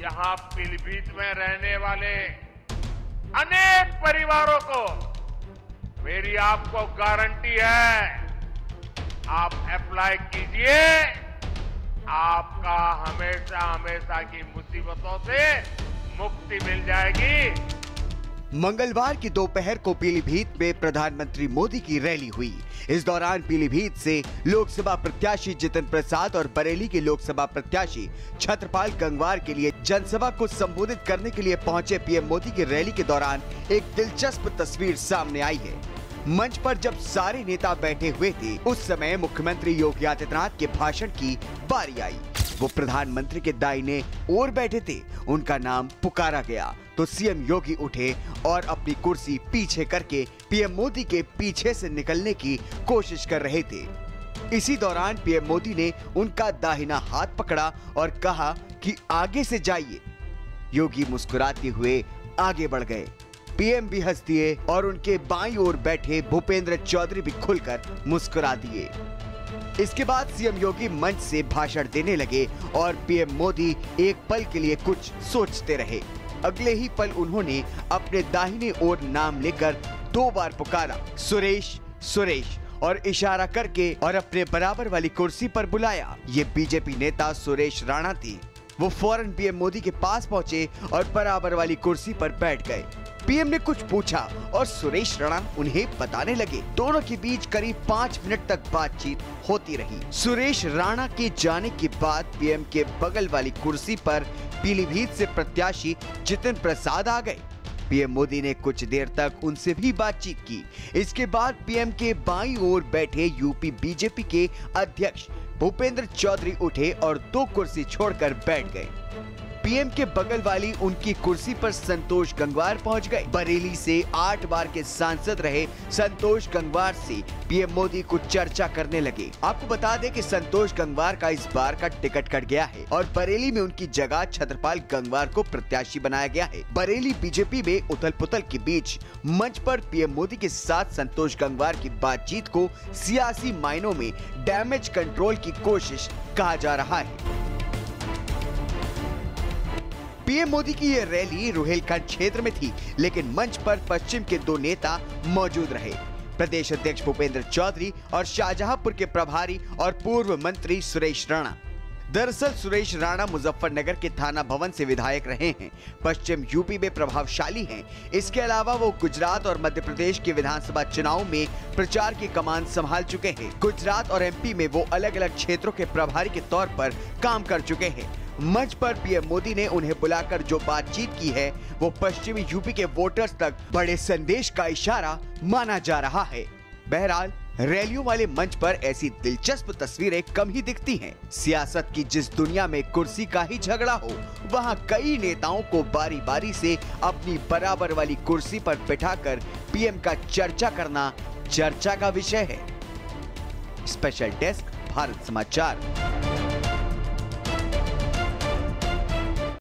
यहाँ पीलीभीत में रहने वाले अनेक परिवारों को मेरी आपको गारंटी है, आप अप्लाई कीजिए, आपका हमेशा हमेशा की मुसीबतों से मुक्ति मिल जाएगी। मंगलवार की दोपहर को पीलीभीत में प्रधानमंत्री मोदी की रैली हुई। इस दौरान पीलीभीत से लोकसभा प्रत्याशी जितिन प्रसाद और बरेली के लोकसभा प्रत्याशी छत्रपाल गंगवार के लिए जनसभा को संबोधित करने के लिए पहुंचे पीएम मोदी की रैली के दौरान एक दिलचस्प तस्वीर सामने आई है। मंच पर जब सारे नेता बैठे हुए थे, उस समय मुख्यमंत्री योगी आदित्यनाथ के भाषण की बारी आई। वो प्रधानमंत्री के दाहिने ओर बैठे थे, उनका नाम पुकारा गया तो सीएम योगी उठे और अपनी कुर्सी पीछे करके पीएम मोदी के पीछे से निकलने की कोशिश कर रहे थे। इसी दौरान पीएम मोदी ने उनका दाहिना हाथ पकड़ा और कहा कि आगे से जाइए। योगी मुस्कुराते हुए आगे बढ़ गए। पीएम भी हंस दिए और उनके बाईं ओर बैठे भूपेंद्र चौधरी भी खुलकर मुस्कुरा दिए। इसके बाद सीएम योगी मंच से भाषण देने लगे और पीएम मोदी एक पल के लिए कुछ सोचते रहे। अगले ही पल उन्होंने अपने दाहिने ओर नाम लेकर 2 बार पुकारा, सुरेश सुरेश, और इशारा करके और अपने बराबर वाली कुर्सी पर बुलाया। ये बीजेपी नेता सुरेश राणा थे। वो फौरन पीएम मोदी के पास पहुंचे और बराबर वाली कुर्सी पर बैठ गए। पीएम ने कुछ पूछा और सुरेश राणा उन्हें बताने लगे। दोनों के बीच करीब 5 मिनट तक बातचीत होती रही। सुरेश राणा के जाने के बाद पीएम के बगल वाली कुर्सी पर पीलीभीत से प्रत्याशी जितिन प्रसाद आ गए। पीएम मोदी ने कुछ देर तक उनसे भी बातचीत की। इसके बाद पीएम के बाईं ओर बैठे यूपी बीजेपी के अध्यक्ष भूपेंद्र चौधरी उठे और 2 कुर्सी छोड़कर बैठ गए। पीएम के बगल वाली उनकी कुर्सी पर संतोष गंगवार पहुंच गए। बरेली से 8 बार के सांसद रहे संतोष गंगवार से पीएम मोदी कुछ चर्चा करने लगे। आपको बता दें कि संतोष गंगवार का इस बार का टिकट कट गया है और बरेली में उनकी जगह छत्रपाल गंगवार को प्रत्याशी बनाया गया है। बरेली बीजेपी में उथल पुथल के बीच मंच पर पीएम मोदी के साथ संतोष गंगवार की बातचीत को सियासी मायनों में डैमेज कंट्रोल की कोशिश कहा जा रहा है। पीएम मोदी की यह रैली रुहेलखंड क्षेत्र में थी, लेकिन मंच पर पश्चिम के 2 नेता मौजूद रहे, प्रदेश अध्यक्ष भूपेंद्र चौधरी और शाहजहांपुर के प्रभारी और पूर्व मंत्री सुरेश राणा। दरअसल सुरेश राणा मुजफ्फरनगर के थाना भवन से विधायक रहे हैं, पश्चिम यूपी में प्रभावशाली हैं। इसके अलावा वो गुजरात और मध्य प्रदेश के विधानसभा चुनाव में प्रचार की कमान संभाल चुके हैं। गुजरात और एमपी में वो अलग अलग क्षेत्रों के प्रभारी के तौर पर काम कर चुके हैं। मंच पर पीएम मोदी ने उन्हें बुलाकर जो बातचीत की है, वो पश्चिमी यूपी के वोटर्स तक बड़े संदेश का इशारा माना जा रहा है। बहरहाल रैलियों वाले मंच पर ऐसी दिलचस्प तस्वीरें कम ही दिखती हैं। सियासत की जिस दुनिया में कुर्सी का ही झगड़ा हो, वहां कई नेताओं को बारी बारी से अपनी बराबर वाली कुर्सी पर बिठाकर पीएम का चर्चा करना चर्चा का विषय है। स्पेशल डेस्क, भारत समाचार।